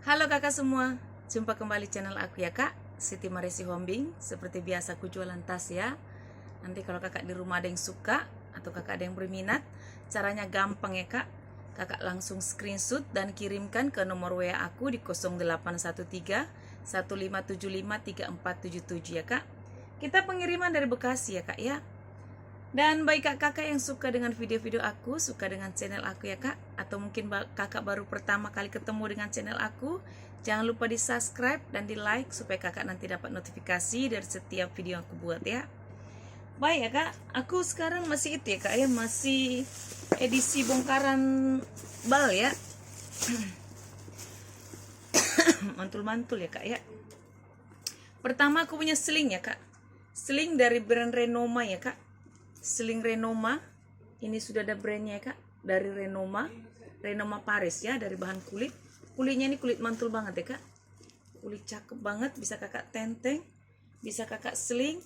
Halo kakak semua, jumpa kembali channel aku ya kak, Siti Maresi Hombing. Seperti biasa aku jualan tas ya. Nanti kalau kakak di rumah ada yang suka atau kakak ada yang berminat, caranya gampang ya kak. Kakak langsung screenshot dan kirimkan ke nomor WA aku di 0813 1575 3477 ya kak. Kita pengiriman dari Bekasi ya kak ya. Dan bagi kakak yang suka dengan video-video aku, suka dengan channel aku ya kak, atau mungkin kakak baru pertama kali ketemu dengan channel aku, jangan lupa di subscribe dan di like supaya kakak nanti dapat notifikasi dari setiap video yang aku buat ya. Baik ya kak, aku sekarang masih itu ya kak ya, masih edisi bongkaran bal ya. Mantul-mantul ya kak ya. Pertama aku punya seling ya kak, seling dari brand Renoma ya kak. Seling Renoma, ini sudah ada brandnya ya kak, dari Renoma Paris ya, dari bahan kulit. Kulitnya ini kulit mantul banget ya kak, kulit cakep banget, bisa kakak tenteng, bisa kakak seling,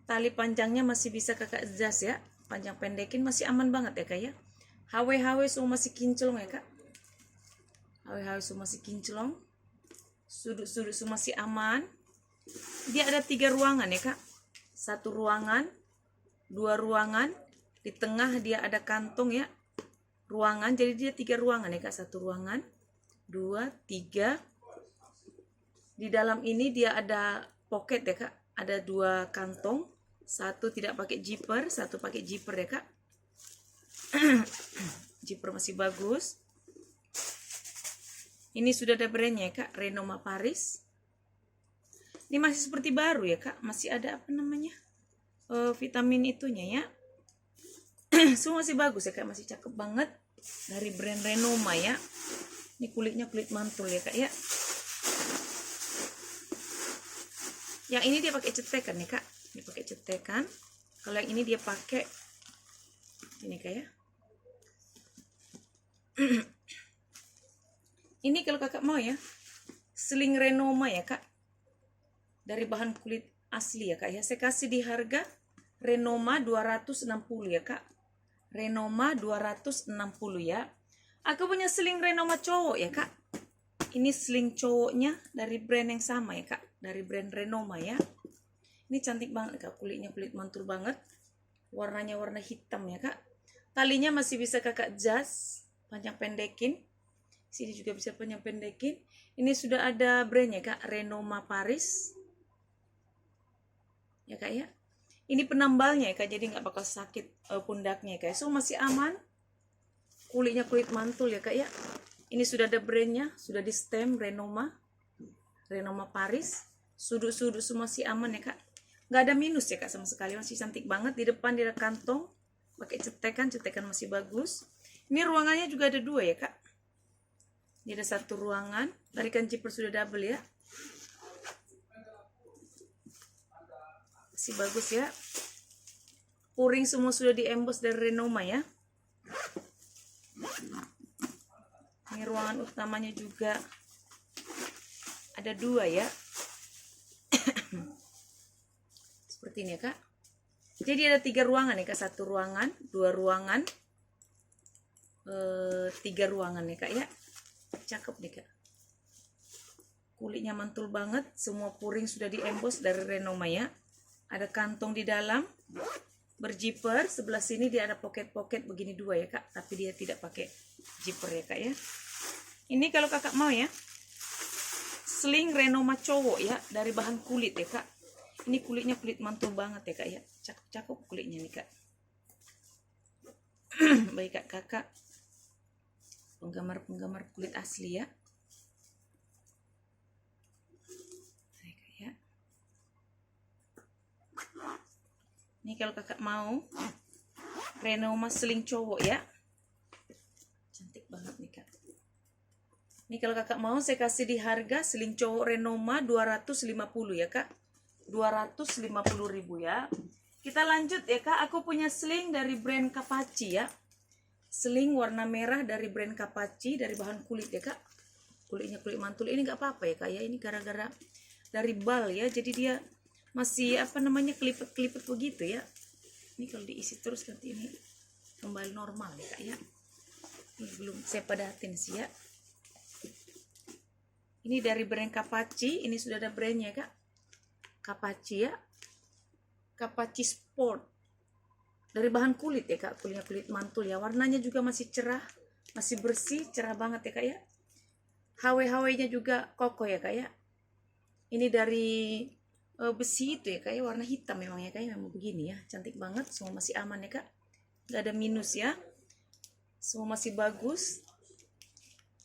tali panjangnya masih bisa kakak jas ya, panjang pendekin masih aman banget ya kak ya. HW semua masih kinclong ya kak, HW semua masih kinclong, sudut-sudut semua masih aman. Dia ada 3 ruangan ya kak, 1 ruangan, 2 ruangan, di tengah dia ada kantong ya, ruangan, jadi dia 3 ruangan ya kak, 1 ruangan, 2, 3. Di dalam ini dia ada pocket ya kak, ada 2 kantong, 1 tidak pakai zipper, 1 pakai zipper ya kak. Zipper masih bagus. Ini sudah ada brandnya ya kak, Renoma Paris. Ini masih seperti baru ya kak, masih ada apa namanya, vitamin itunya ya. Semua masih bagus ya kak, masih cakep banget, dari brand Renoma ya. Ini kulitnya kulit mantul ya kak ya. Yang ini dia pakai cetekan ya kak, ini pakai cetekan. Kalau yang ini dia pakai ini kak ya. Ini kalau kakak mau ya, seling Renoma ya kak, dari bahan kulit asli ya kak ya. Saya kasih di harga Renoma 260 ya kak, Renoma 260 ya. Aku punya seling Renoma cowok ya kak, ini seling cowoknya dari brand yang sama ya kak, dari brand Renoma ya. Ini cantik banget kak, kulitnya kulit mantul banget, warnanya warna hitam ya kak. Talinya masih bisa kakak jas, panjang pendekin, sini juga bisa panjang pendekin. Ini sudah ada brandnya kak, Renoma Paris ya kak ya. Ini penambalnya ya kak, jadi nggak bakal sakit pundaknya ya kak. So masih aman, kulitnya kulit mantul ya kak ya. Ini sudah ada brandnya, sudah di stem Renoma Paris. Sudut-sudut semua masih aman ya kak, nggak ada minus ya kak sama sekali, masih cantik banget. Di depan dia ada kantong, pakai cetekan masih bagus. Ini ruangannya juga ada 2 ya kak. Ini ada 1 ruangan, tarikan zipper sudah double ya, masih bagus ya. Puring semua sudah di emboss dari Renoma ya. Ini ruangan utamanya juga ada 2 ya. Seperti ini ya kak. Jadi ada 3 ruangan ya kak, 1 ruangan, 2 ruangan, 3 ruangan ya kak ya. Cakep nih kak, kulitnya mantul banget, semua puring sudah di emboss dari Renoma ya. Ada kantong di dalam, berzipper. Sebelah sini dia ada pocket begini 2 ya kak, tapi dia tidak pakai zipper ya kak ya. Ini kalau kakak mau ya, seling Renoma cowok ya, dari bahan kulit ya kak. Ini kulitnya kulit mantul banget ya kak ya, cakep kulitnya nih kak. Baik kak, kakak penggemar kulit asli ya. Ini kalau kakak mau Renoma seling cowok ya, cantik banget nih kak. Ini kalau kakak mau saya kasih di harga seling cowok Renoma 250 ya kak, 250.000 ya. Kita lanjut ya kak, aku punya seling dari brand Kapachi ya, seling warna merah dari brand Kapachi, dari bahan kulit ya kak. Kulitnya kulit mantul, ini nggak apa-apa ya kak ya, ini gara-gara dari bal ya, jadi dia masih apa namanya, kelipet-kelipet begitu ya. Ini kalau diisi terus nanti ini kembali normal ya kak ya. Ini belum saya padatin sih ya. Ini dari brand Kapachi. Ini sudah ada brandnya kak. Kapachi ya. Kapachi Sport. Dari bahan kulit ya kak. Kulitnya kulit mantul ya. Warnanya juga masih cerah. Masih bersih. Cerah banget ya kak ya. HW-HW-nya juga kokoh ya kak ya. Ini dari besi itu ya kak ya. Warna hitam memang ya kak ya. Memang begini ya. Cantik banget. Semua masih aman ya kak. Gak ada minus ya. Semua masih bagus.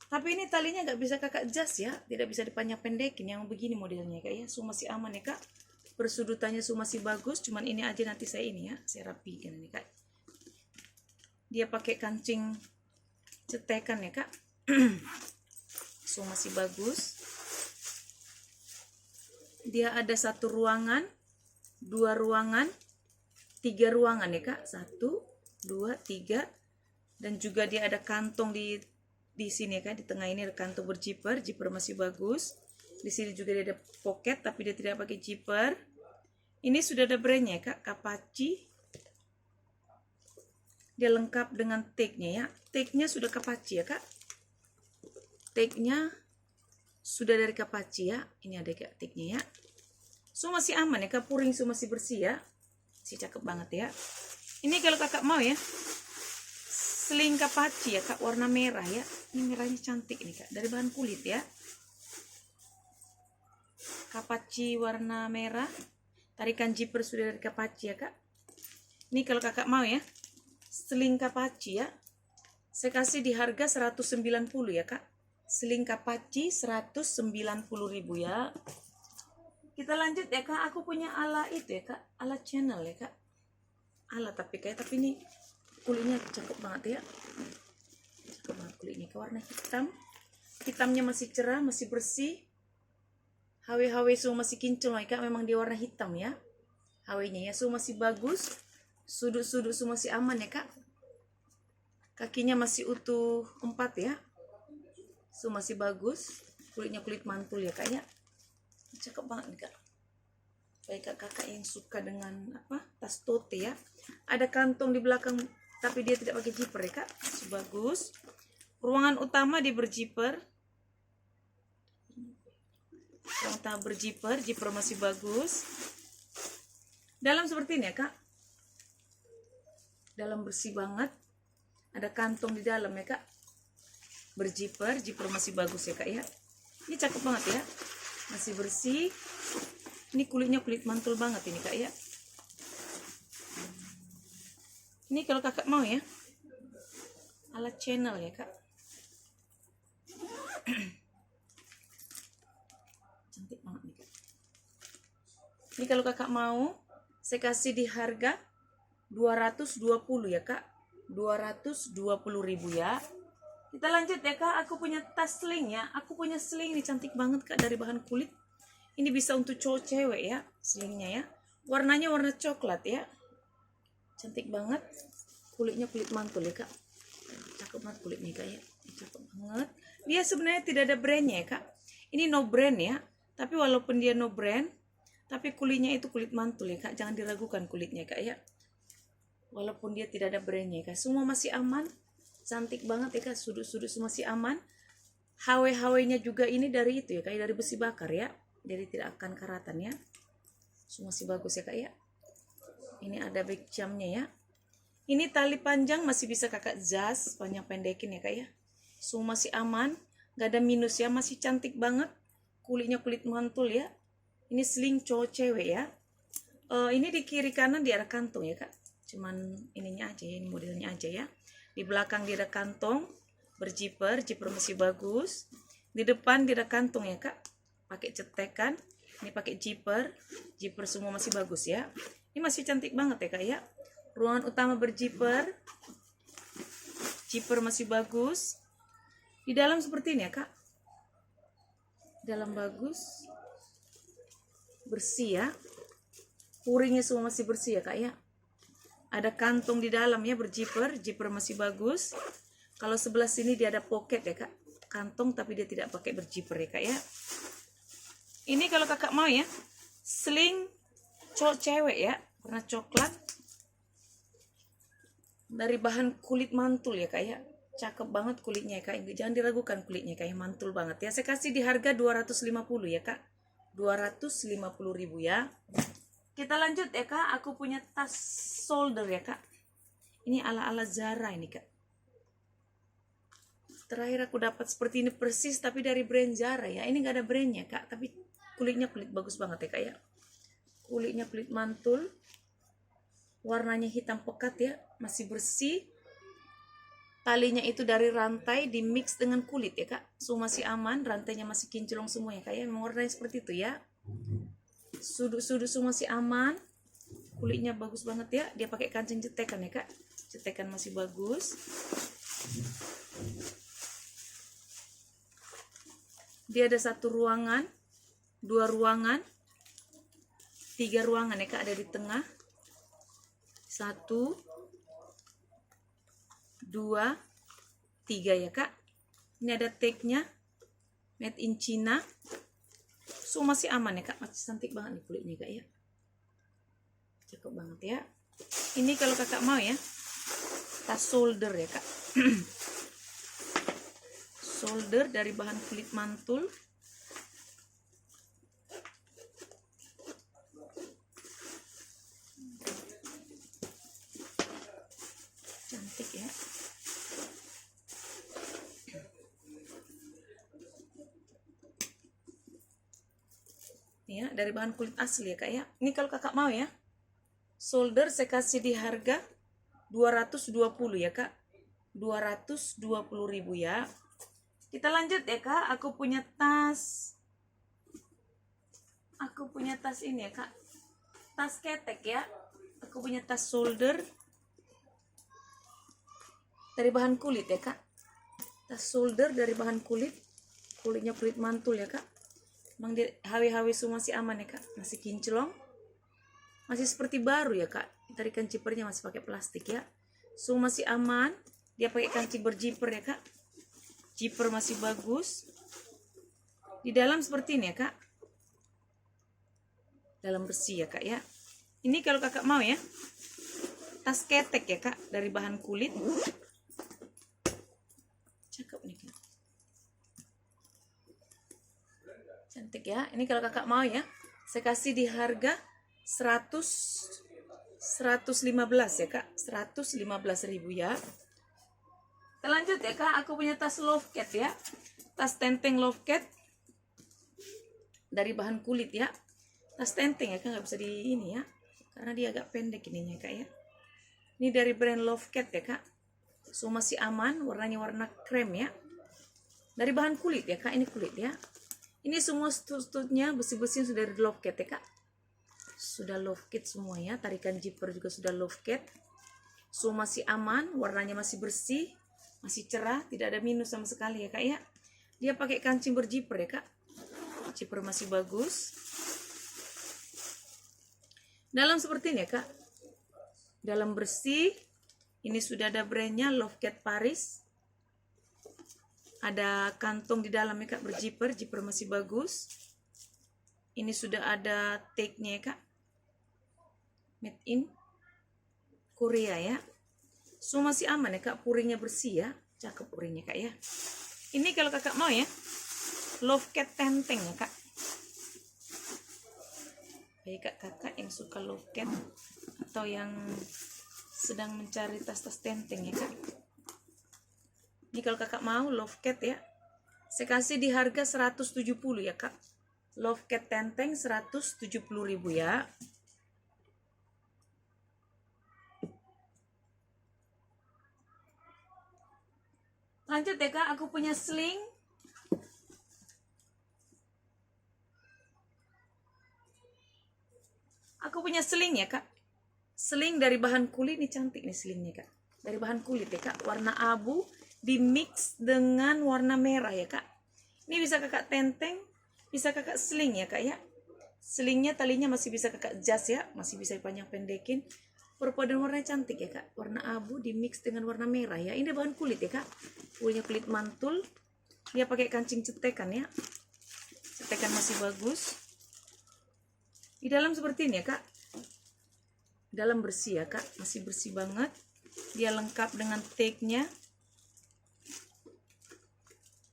Tapi ini talinya nggak bisa kakak jas ya, tidak bisa dipanjang pendekin yang begini modelnya kak ya. Semua masih aman ya kak, persudutannya semua masih bagus. Cuman ini aja nanti saya ini ya, saya rapikan ini kak. Dia pakai kancing cetekan ya kak. Semua masih bagus. Dia ada 1 ruangan, 2 ruangan, 3 ruangan ya kak. 1, 2, 3, dan juga dia ada kantong di sini ya kan, di tengah ini ada kantong berjiper, jiper masih bagus. Di sini juga dia ada pocket tapi dia tidak pakai jiper. Ini sudah ada brandnya ya kak, Kapachi. Dia lengkap dengan tag-nya ya. Tag-nya sudah Kapachi ya kak. Tag-nya sudah dari Kapachi ya. Ini ada kak tag-nya ya. So masih aman ya kak, puring so masih bersih ya. Masih cakep banget ya. Ini kalau kakak mau ya, sling Kapachi ya kak, warna merah ya. Ini merahnya cantik nih kak, dari bahan kulit ya. Kapachi warna merah. Tarikan zipper sudah dari Kapachi ya kak. Ini kalau kakak mau ya, sling Kapachi ya. Saya kasih di harga 190 ya kak. Sling Kapachi 190.000 ya. Kita lanjut ya kak, aku punya ala itu ya kak, ala channel ya kak. Ala tapi ini kulitnya cakep banget ya. Cakep banget kulitnya, ke warna hitam. Hitamnya masih cerah, masih bersih. HW-HW semua masih kinclong ya kak, memang dia warna hitam ya. HW-nya ya, semua masih bagus. Sudut-sudut semua masih aman ya kak. Kakinya masih utuh 4 ya. Semua masih bagus. Kulitnya kulit mantul ya kak ya. Cakep banget nih kak. Baik kakak yang suka dengan tas tote ya. Ada kantong di belakang tapi dia tidak pakai zipper ya kak. Masih bagus. Ruangan utama dia berjiper. Ruangan utama berjiper, zipper masih bagus. Dalam seperti ini ya kak. Dalam bersih banget. Ada kantong di dalam ya kak. Berjiper, zipper masih bagus ya kak ya. Ini cakep banget ya. Masih bersih. Ini kulitnya kulit mantul banget ini kak ya. Ini kalau kakak mau ya, ala channel ya kak. Cantik banget nih kak. Ini kalau kakak mau, saya kasih di harga 220 ya kak. 220.000 ya. Kita lanjut ya kak, aku punya tas sling ya. Aku punya sling ini cantik banget kak, dari bahan kulit. Ini bisa untuk cowok cewek ya, slingnya ya. Warnanya warna coklat ya. Cantik banget. Kulitnya kulit mantul ya kak. Cakep banget kulitnya kak ya. Cakep banget. Dia sebenarnya tidak ada brandnya ya kak. Ini no brand ya. Tapi walaupun dia no brand, tapi kulitnya itu kulit mantul ya kak. Jangan diragukan kulitnya kak ya. Walaupun dia tidak ada brandnya kak. Semua masih aman. Cantik banget ya kak. Sudut-sudut semua masih aman. HW-HW-nya juga ini dari itu ya kak. Dari besi bakar ya. Jadi tidak akan karatan ya. Semua masih bagus ya kak ya. Ini ada back jamnya ya. Ini tali panjang masih bisa kakak jas, panjang pendekin ya kak ya. Semua masih aman, gak ada minus ya, masih cantik banget. Kulitnya kulit mantul ya. Ini sling cowok cewek ya. Ini di kiri kanan dia ada kantong ya kak. Cuman ininya aja ya, ini modelnya aja ya. Di belakang dia ada kantong berjiper, jiper masih bagus. Di depan dia ada kantong ya kak. Pakai cetekan, ini pakai zipper semua masih bagus ya. Ini masih cantik banget ya kak ya. Ruangan utama berjiper, zipper masih bagus. Di dalam seperti ini ya kak. Dalam bagus, bersih ya. Puringnya semua masih bersih ya kak ya. Ada kantong di dalam ya berjiper, zipper masih bagus. Kalau sebelah sini dia ada pocket ya kak. Kantong tapi dia tidak pakai berjiper ya kak ya. Ini kalau kakak mau ya, sling cowok cewek ya, warna coklat. Dari bahan kulit mantul ya kak ya. Cakep banget kulitnya ya kak, jangan diragukan kulitnya kak, mantul banget ya. Saya kasih di harga 250 ya kak, 250.000 ya. Kita lanjut ya kak, aku punya tas shoulder ya kak. Ini ala-ala Zara ini kak. Terakhir aku dapat seperti ini persis, tapi dari brand Zara ya. Ini gak ada brandnya kak, tapi kulitnya kulit bagus banget ya kak ya. Kulitnya kulit mantul, warnanya hitam pekat ya, masih bersih. Talinya itu dari rantai di mix dengan kulit ya kak. So masih aman, rantainya masih kinclong semua ya kak ya. Memang warnanya seperti itu ya. Sudut-sudut semua masih aman. Kulitnya bagus banget ya. Dia pakai kancing cetekan ya kak. Cetekan masih bagus. Dia ada 1 ruangan, 2 ruangan, 3 ruangan ya kak, ada di tengah. 1, 2, 3 ya kak. Ini ada tag-nya, made in China. So masih aman ya kak, masih cantik banget nih kulitnya kak ya. Cakep banget ya. Ini kalau kakak mau ya, tas shoulder ya kak. Shoulder dari bahan kulit mantul. Cantik ya. Ya, dari bahan kulit asli ya kak ya. Ini kalau kakak mau ya, shoulder saya kasih di harga 220 ya kak, 220.000 ya. Kita lanjut ya kak, aku punya tas ini ya kak, tas ketek ya. Aku punya tas shoulder dari bahan kulit ya kak. Tas shoulder dari bahan kulit, kulitnya kulit mantul ya kak. Emang dia HW semua masih aman ya kak, masih kinclong, masih seperti baru ya kak. Tarikan zippernya masih pakai plastik ya. So masih aman, dia pakai kancing berzipper ya kak. Zipper masih bagus. Di dalam seperti ini ya kak, dalam bersih ya kak ya. Ini kalau kakak mau ya, tas ketek ya kak, dari bahan kulit. Cakep nih kak, cantik ya. Ini kalau kakak mau ya, saya kasih di harga 115 ya kak, 115.000 ya. Kita lanjut ya kak, aku punya tas Lovecat ya, tas tenteng Lovecat dari bahan kulit ya. Tas tenteng ya kak, nggak bisa di ini ya, karena dia agak pendek ininya kak ya. Ini dari brand Lovecat ya kak. So masih aman, warnanya warna krem ya. Dari bahan kulit ya kak, ini kulit ya. Ini semua stud-studnya bersih-bersih sudah dari Lovecat ya kak. Sudah Lovecat semua ya, tarikan zipper juga sudah Lovecat. So masih aman, warnanya masih bersih, masih cerah, tidak ada minus sama sekali ya kak ya. Dia pakai kancing berzipper ya kak. Zipper masih bagus. Dalam seperti ini ya kak, dalam bersih. Ini sudah ada brandnya Lovecat Paris. Ada kantong di dalam ya kak, berzipper, zipper masih bagus. Ini sudah ada tag-nya ya kak, made in Korea ya. So masih aman ya kak, puringnya bersih ya, cakep puringnya kak ya. Ini kalau kakak mau ya, Lovecat tenteng ya kak. Bagi kakak yang suka Lovecat atau yang sedang mencari tas-tas tenteng ya kak. Ini kalau kakak mau Lovecat ya, saya kasih di harga 170 ya kak. Lovecat tenteng 170.000 ya. Lanjut ya kak, aku punya sling. Aku punya sling ya kak. Sling dari bahan kulit, ini cantik nih slingnya kak. Dari bahan kulit ya kak, warna abu di mix dengan warna merah ya kak. Ini bisa kakak tenteng, bisa kakak sling ya kak ya. Slingnya talinya masih bisa kakak jas ya, masih bisa dipanjang pendekin. Perpaduan warnanya cantik ya kak, warna abu di mix dengan warna merah ya. Ini bahan kulit ya kak, kulitnya kulit mantul. Dia pakai kancing cetekan ya, cetekan masih bagus. Di dalam seperti ini ya kak, dalam bersih ya kak, masih bersih banget. Dia lengkap dengan tag-nya,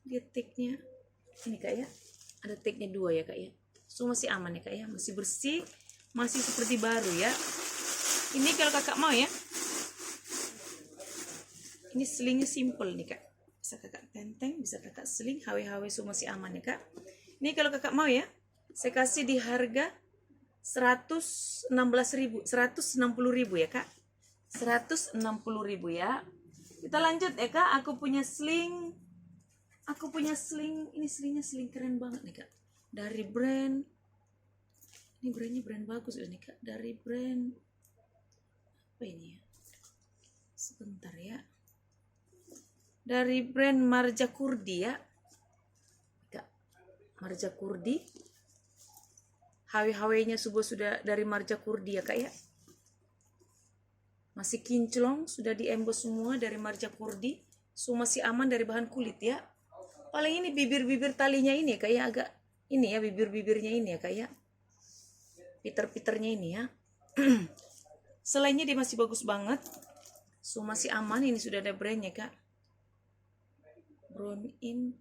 Dia tagnya ini kak ya, ada tagnya 2 ya kak ya. So masih aman ya kak ya, masih bersih, masih seperti baru ya. Ini kalau kakak mau ya, ini selingnya simple nih kak, bisa kakak tenteng, bisa kakak seling, HW-HW so masih aman ya kak. Ini kalau kakak mau ya, saya kasih di harga 160.000 ya kak, 160.000 ya. Kita lanjut ya kak, aku punya sling, ini selingnya seling keren banget nih kak, dari brand, ini brandnya brand bagus nih kak, dari brand apa ini ya, sebentar ya, dari brand Marja Kurdi ya kak, Marja Kurdi, HW-HW-nya sudah dari Marja Kurdi ya kak ya, masih kinclong, sudah diembos semua dari Marja Kurdi, so masih aman dari bahan kulit ya. Paling ini bibir-bibir talinya ini ya kak ya, agak ini ya, bibir-bibirnya ini ya kak ya, piter-piternya ini ya. Selainnya dia masih bagus banget, so masih aman. Ini sudah ada brandnya kak, Brown in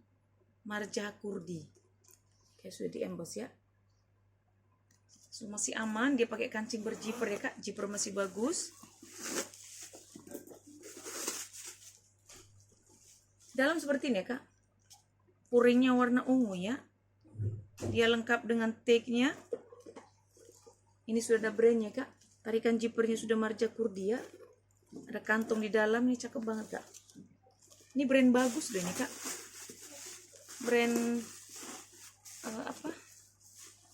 Marja Kurdi, kayak sudah diembos ya. So masih aman, dia pakai kancing berjiper ya kak, jiper masih bagus. Dalam seperti ini ya kak, puringnya warna ungu ya, dia lengkap dengan tagnya. Ini sudah ada brandnya kak, tarikan jipernya sudah Marja Kurdi ya, ada kantong di dalam, ini cakep banget kak. Ini brand bagus deh nih kak, brand apa,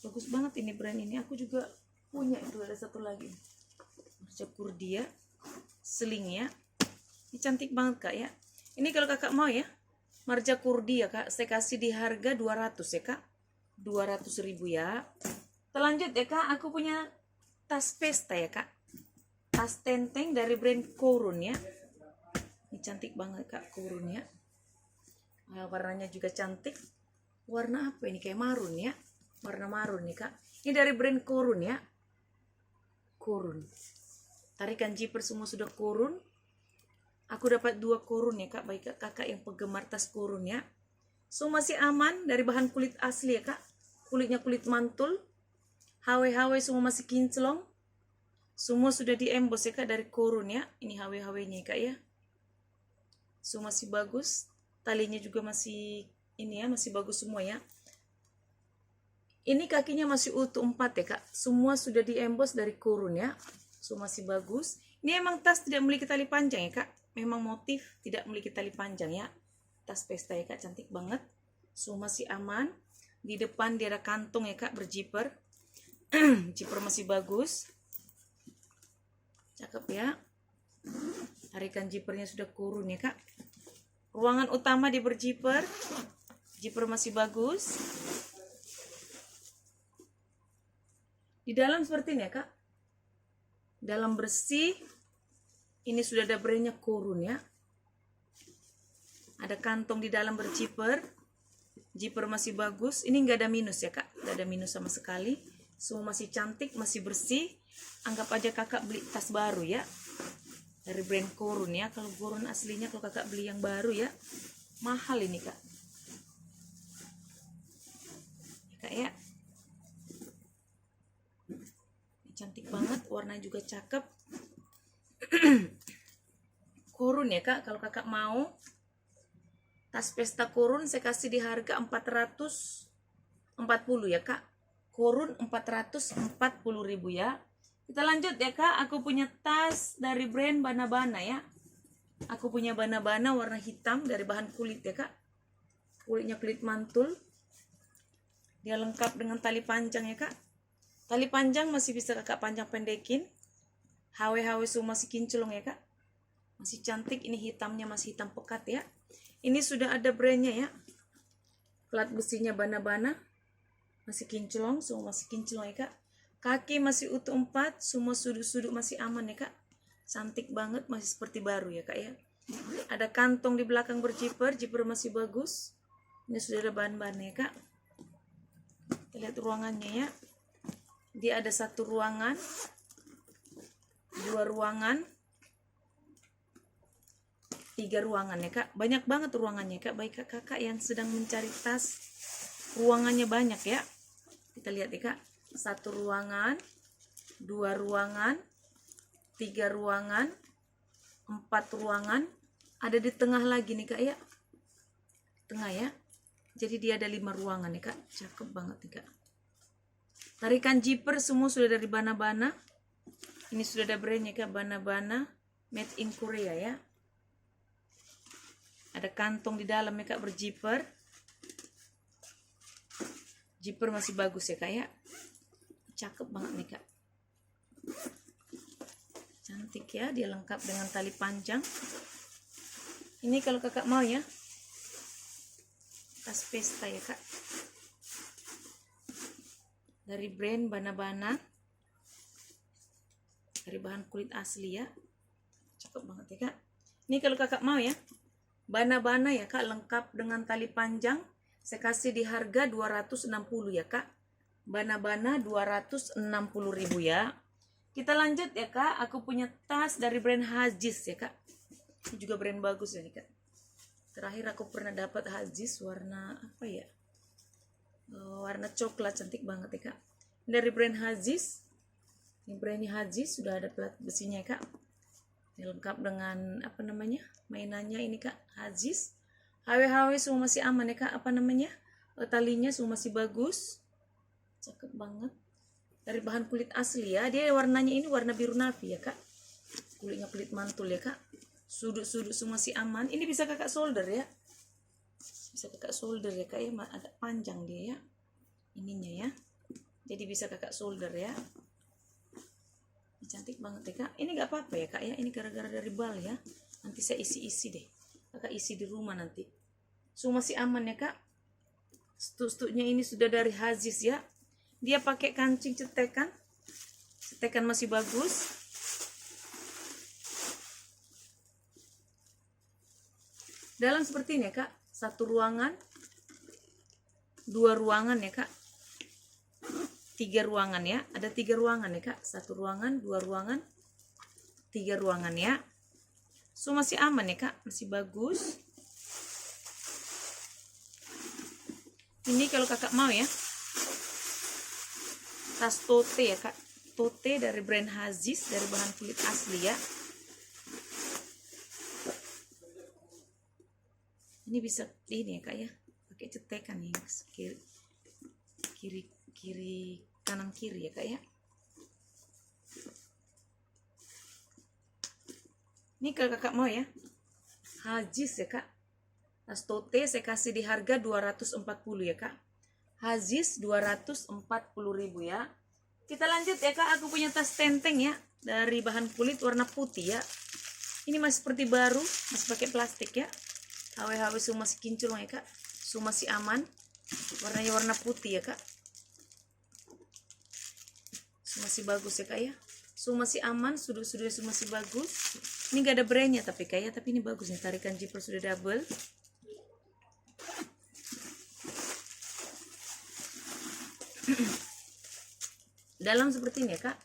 bagus banget ini brand ini, aku juga punya itu, ada satu lagi Marja Kurdi ya, seling ya, ini cantik banget kak ya. Ini kalau kakak mau ya, Marja Kurdi ya kak, saya kasih di harga 200 ya kak, 200.000 ya. Terlanjut ya kak, aku punya tas pesta ya kak, tas tenteng dari brand Korun ya. Ini cantik banget kak, Korun ya. Warnanya juga cantik. Warna apa ini, kayak marun ya, warna marun nih kak. Ini dari brand Korun ya, Korun. Tarikan zipper semua sudah Korun. Aku dapat 2 Korun ya kak, baik kakak yang penggemar tas Korun ya. So masih aman dari bahan kulit asli ya kak, kulitnya kulit mantul, HW-HW semua masih kinclong, semua sudah diembos ya kak dari Korun ya. Ini HW-HW-nya kak ya, so masih bagus, talinya juga masih ini ya, masih bagus semua ya. Ini kakinya masih utuh 4 ya kak, semua sudah diembos dari Korun ya, so masih bagus. Ini emang tas tidak memiliki tali panjang ya kak, memang motif tidak memiliki tali panjang ya, tas pesta ya kak, cantik banget, so masih aman. Di depan dia ada kantong ya kak, berjiper. Jiper masih bagus, cakep ya. Tarikan jipernya sudah Korun ya kak. Ruangan utama dia berjiper, jiper masih bagus. Di dalam seperti ini ya kak, dalam bersih. Ini sudah ada brandnya Korun ya, ada kantong di dalam berjiper, jiper masih bagus. Ini nggak ada minus ya kak, nggak ada minus sama sekali, semua masih cantik, masih bersih. Anggap aja kakak beli tas baru ya, dari brand Korun ya. Kalau Korun aslinya kalau kakak beli yang baru ya, mahal ini kak. Ya kak ya, ini cantik banget, warnanya juga cakep. Korun ya kak, kalau kakak mau tas pesta Korun saya kasih di harga 440 ya kak, Korun 440.000 ya. Kita lanjut ya kak, aku punya tas dari brand Bana-Bana ya. Aku punya Bana-Bana warna hitam dari bahan kulit ya kak, kulitnya kulit mantul, dia lengkap dengan tali panjang ya kak. Tali panjang masih bisa kakak panjang pendekin, HW-HW semua masih kinclong ya kak, masih cantik. Ini hitamnya masih hitam pekat ya. Ini sudah ada brandnya ya, plat besinya Bana-Bana, masih kinclong, semua masih kinclong ya kak. Kaki masih utuh 4, semua sudut-sudut masih aman ya kak, cantik banget, masih seperti baru ya kak ya. Ada kantong di belakang berjiper, jiper masih bagus. Ini sudah ada bahan-bahannya ya kak. Kita lihat ruangannya ya, dia ada 1 ruangan, 2 ruangan, 3 ruangan ya kak, banyak banget ruangannya kak. Baik kakak yang sedang mencari tas, ruangannya banyak ya. Kita lihat ya kak, 1 ruangan, 2 ruangan, 3 ruangan, 4 ruangan, ada di tengah lagi nih kak ya, tengah ya. Jadi dia ada 5 ruangan nih kak, cakep banget nih kak. Tarikan zipper semua sudah dari Bana-Bana. Ini sudah ada brandnya kak, Bana-Bana, made in Korea ya. Ada kantong di dalamnya kak, berzipper. Zipper masih bagus ya kak ya, cakep banget nih kak, cantik ya. Dia lengkap dengan tali panjang. Ini kalau kakak mau ya, tas pesta ya kak, dari brand Bana-Bana, dari bahan kulit asli ya, cakep banget ya kak. Ini kalau kakak mau ya, Bana-Bana ya kak, lengkap dengan tali panjang. Saya kasih di harga 260 ya kak. Bana-Bana 260.000 ya. Kita lanjut ya kak, aku punya tas dari brand Hagis ya kak. Ini juga brand bagus ya nih kak. Terakhir aku pernah dapat Hagis warna apa ya, warna coklat, cantik banget ya kak. Dari brand Hagis. Ini brandnya Hagis, sudah ada plat besinya ya kak. Ini lengkap dengan apa namanya, mainannya ini kak, Hagis. HW-HW semua masih aman ya kak, apa namanya, talinya semua masih bagus, cakep banget. Dari bahan kulit asli ya, dia warnanya ini warna biru navy ya kak, kulitnya kulit mantul ya kak. Sudut-sudut semua masih aman. Ini bisa kakak solder ya, bisa kakak solder ya kak ya, agak panjang dia ya ininya ya, jadi bisa kakak solder ya. Ini cantik banget ya kak. Ini gak apa-apa ya kak ya, ini gara-gara dari bal ya, nanti saya isi-isi deh, kakak isi di rumah nanti. Semua masih aman ya kak. Stuk-stuknya ini sudah dari Hagis ya. Dia pakai kancing cetekan, cetekan masih bagus. Dalam seperti ini ya kak, 1 ruangan, 2 ruangan ya kak, 3 ruangan ya. Ada 3 ruangan ya kak, 1 ruangan, 2 ruangan, 3 ruangan ya. So masih aman ya kak, masih bagus. Ini kalau kakak mau ya, tas tote ya kak, tote dari brand Hagis, dari bahan kulit asli ya. Ini bisa ini ya kak ya, pakai cetekan nih, kiri kanan kiri ya kak ya. Ini kalau kakak mau ya, Hagis ya kak, tas tote saya kasih di harga 240 ya kak. Hagis 240.000 ya. Kita lanjut ya kak, aku punya tas tenteng ya, dari bahan kulit warna putih ya. Ini masih seperti baru, masih pakai plastik ya. HW-HW semua masih kinclong ya kak, semua masih aman. Warnanya warna putih ya kak, semua masih bagus ya kak ya. Semua masih aman, sudut-sudutnya semua masih bagus. Ini gak ada brandnya tapi kak ya, tapi ini bagus nih, tarikan zipper sudah double. Dalam seperti ini ya kak,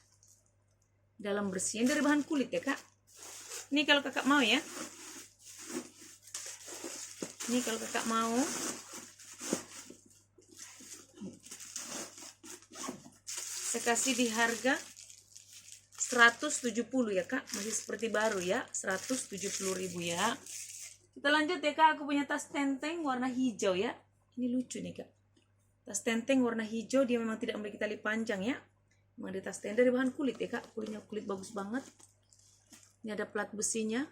dalam bersih, dari bahan kulit ya kak. Ini kalau kakak mau ya, ini kalau kakak mau, saya kasih di harga 170 ya kak, masih seperti baru ya, 170.000 ya. Kita lanjut ya kak, aku punya tas tenteng warna hijau ya. Ini lucu nih kak, tas tenteng warna hijau, dia memang tidak memiliki tali panjang ya. Memang di tas tenteng dari bahan kulit ya kak, kulitnya kulit bagus banget. Ini ada plat besinya,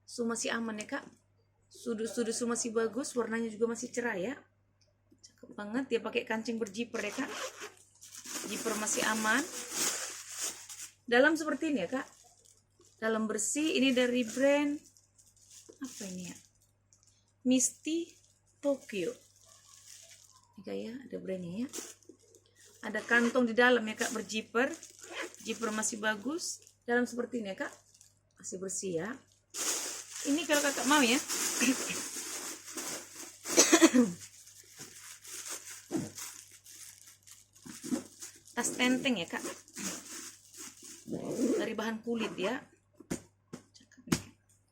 semua masih aman ya kak. Sudut-sudut semua masih bagus, warnanya juga masih cerah ya, cakep banget. Dia pakai kancing berzipper ya kak, zipper masih aman. Dalam seperti ini ya kak, dalam bersih. Ini dari brand apa ini ya, Misty Tokyo ini kak ya, ada brandnya ya. Ada kantong di dalam ya kak, berzipper, zipper masih bagus. Dalam seperti ini ya kak, masih bersih ya. Ini kalau kakak mau ya, tas tenteng ya kak, dari bahan kulit ya,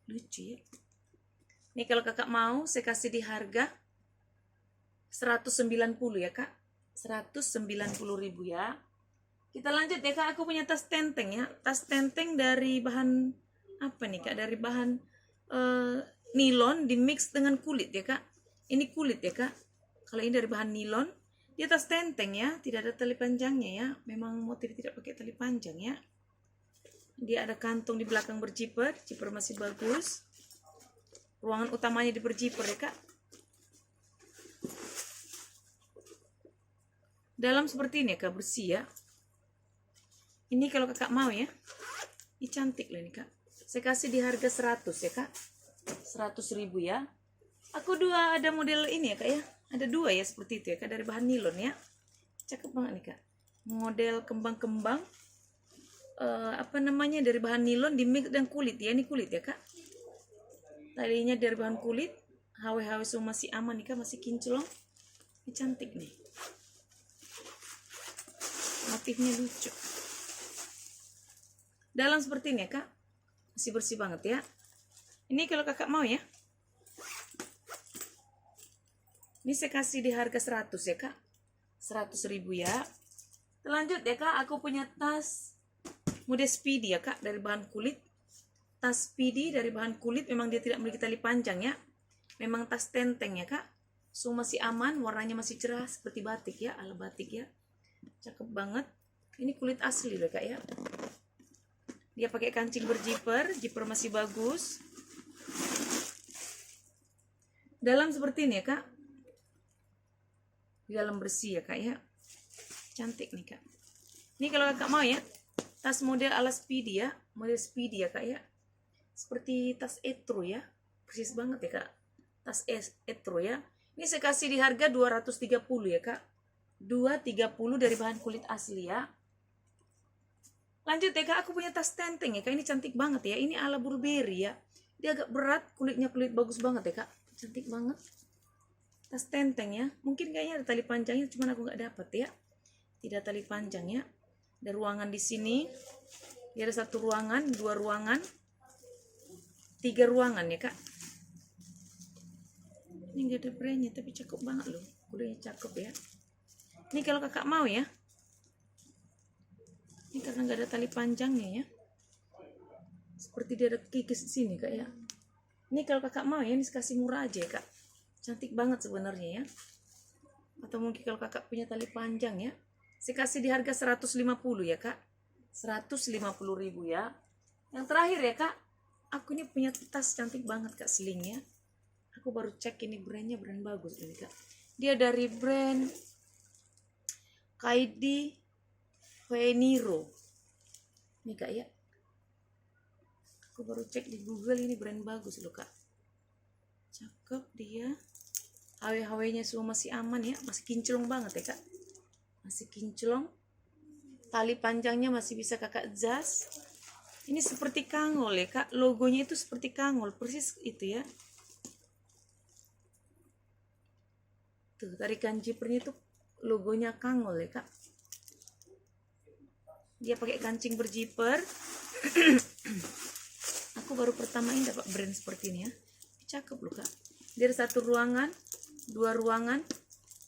lucu ya. Ini kalau kakak mau saya kasih di harga 190 ya kak, 190.000 ya. Kita lanjut ya kak, aku punya tas tenteng ya. Tas tenteng dari bahan apa nih kak, dari bahan nilon di mix dengan kulit ya kak. Ini kulit ya kak, kalau ini dari bahan nilon. Dia tas tenteng ya, tidak ada tali panjangnya ya, memang motif tidak pakai tali panjang ya. Dia ada kantong di belakang berjiper, jiper masih bagus. Ruangan utamanya di berjiper ya kak. Dalam seperti ini ya kak, bersih ya. Ini kalau kakak mau ya, ini cantik loh ini kak. Saya kasih di harga 100 ya kak, 100.000 ya. Aku ada model ini ya kak ya, ada 2 ya seperti itu ya kak, dari bahan nilon ya. Cakep banget nih kak, model kembang-kembang apa namanya, dari bahan nilon di mix dan kulit ya. Ini kulit ya kak, talinya dari bahan kulit. HW semua masih aman nih kak, masih kinclong. Ini cantik nih, motifnya lucu. Dalam seperti ini ya kak, masih bersih banget ya. Ini kalau kakak mau ya, ini saya kasih di harga 100 ya kak, 100.000 ya. Lanjut ya kak, aku punya tas model speedy ya kak, dari bahan kulit. Tas speedy dari bahan kulit, memang dia tidak memiliki tali panjang ya, memang tas tenteng ya kak. So masih aman, warnanya masih cerah seperti batik ya, ala batik ya, cakep banget. Ini kulit asli loh kak ya. Dia pakai kancing berjiper, jiper masih bagus. Dalam seperti ini ya kak, di dalam bersih ya kak ya, cantik nih kak. Ini kalau kakak mau ya, tas model ala speedy ya, model speedy ya kak ya, seperti tas etro ya, persis banget ya kak, tas etro ya. Ini saya kasih di harga 230 ya kak, 230 dari bahan kulit asli ya. Lanjut ya kak, aku punya tas tenteng ya kak, ini cantik banget ya, ini ala Burberry ya. Dia agak berat, kulitnya kulit bagus banget ya kak, cantik banget. Tas tenteng ya, mungkin kayaknya ada tali panjangnya, cuman aku nggak dapat ya. Tidak tali panjang ya. Ada ruangan di sini. Dia ada 1 ruangan, 2 ruangan, 3 ruangan ya kak. Ini nggak ada brandnya, tapi cakep banget loh, kulitnya cakep ya. Ini kalau kakak mau ya, ini karena nggak ada tali panjangnya ya, seperti dia ada kikis di sini kak ya. Ini kalau kakak mau ya, ini kasih murah aja ya kak, cantik banget sebenarnya ya. Atau mungkin kalau kakak punya tali panjang ya, saya kasih di harga 150 ya kak, 150.000 ya. Yang terakhir ya kak, aku ini punya tas cantik banget kak, sling ya. Aku baru cek, ini brandnya brand bagus ini kak. Dia dari brand Kylie Veniro. Ini kak ya, aku baru cek di Google, ini brand bagus loh kak, cakep dia. HW-nya semua masih aman ya, masih kinclong banget ya kak, masih kinclong. Tali panjangnya masih bisa kakak jas. Ini seperti kangol ya kak, logonya itu seperti kangol, persis itu ya. Tuh, tarikan jipernya itu logonya kangol ya kak. Dia pakai kancing berjiper. Aku baru pertama ini dapat brand seperti ini ya, cakep loh kak. Dia ada 1 ruangan, 2 ruangan,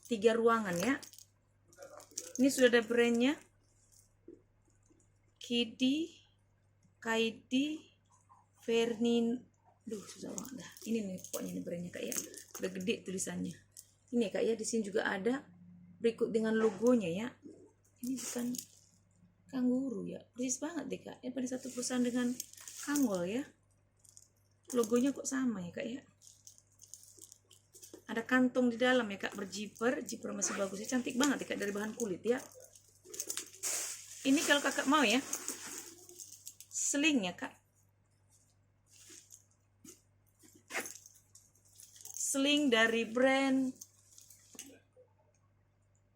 3 ruangan ya. Ini sudah ada brandnya, Kylie Vernin. Susah banget dah. Ini nih pokoknya ini brandnya kak ya, udah gede tulisannya. Ini kak ya, di sini juga ada berikut dengan logonya ya. Ini bukan kanguru ya, persis banget deh kak. Ini pada satu perusahaan dengan kangol ya, logonya kok sama ya kak ya. Ada kantong di dalam ya kak, berjiper, jiper masih bagus ya, cantik banget ya kak, dari bahan kulit ya. Ini kalau kakak mau ya, sling ya kak, sling dari brand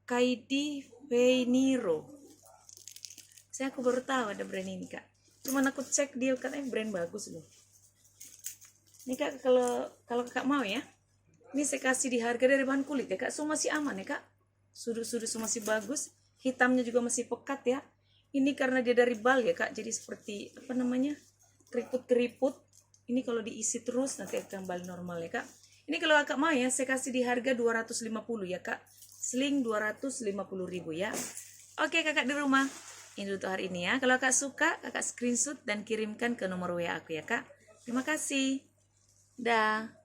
Kylie Veniro. Aku baru tahu ada brand ini kak, cuman aku cek dia katanya brand bagus loh. Ini kak, kalau kakak mau ya, ini saya kasih di harga dari bahan kulit ya kak, semua masih aman ya kak, sudut-sudut semua masih bagus, hitamnya juga masih pekat ya. Ini karena dia dari bal ya kak, jadi seperti apa namanya, keriput-keriput. Ini kalau diisi terus nanti akan kembali normal ya kak. Ini kalau kakak mau ya, saya kasih di harga 250 ya kak. Sling 250.000 ya. Oke kakak di rumah, ini untuk hari ini ya. Kalau kakak suka, kakak screenshot dan kirimkan ke nomor WA aku ya kak. Terima kasih. Dah.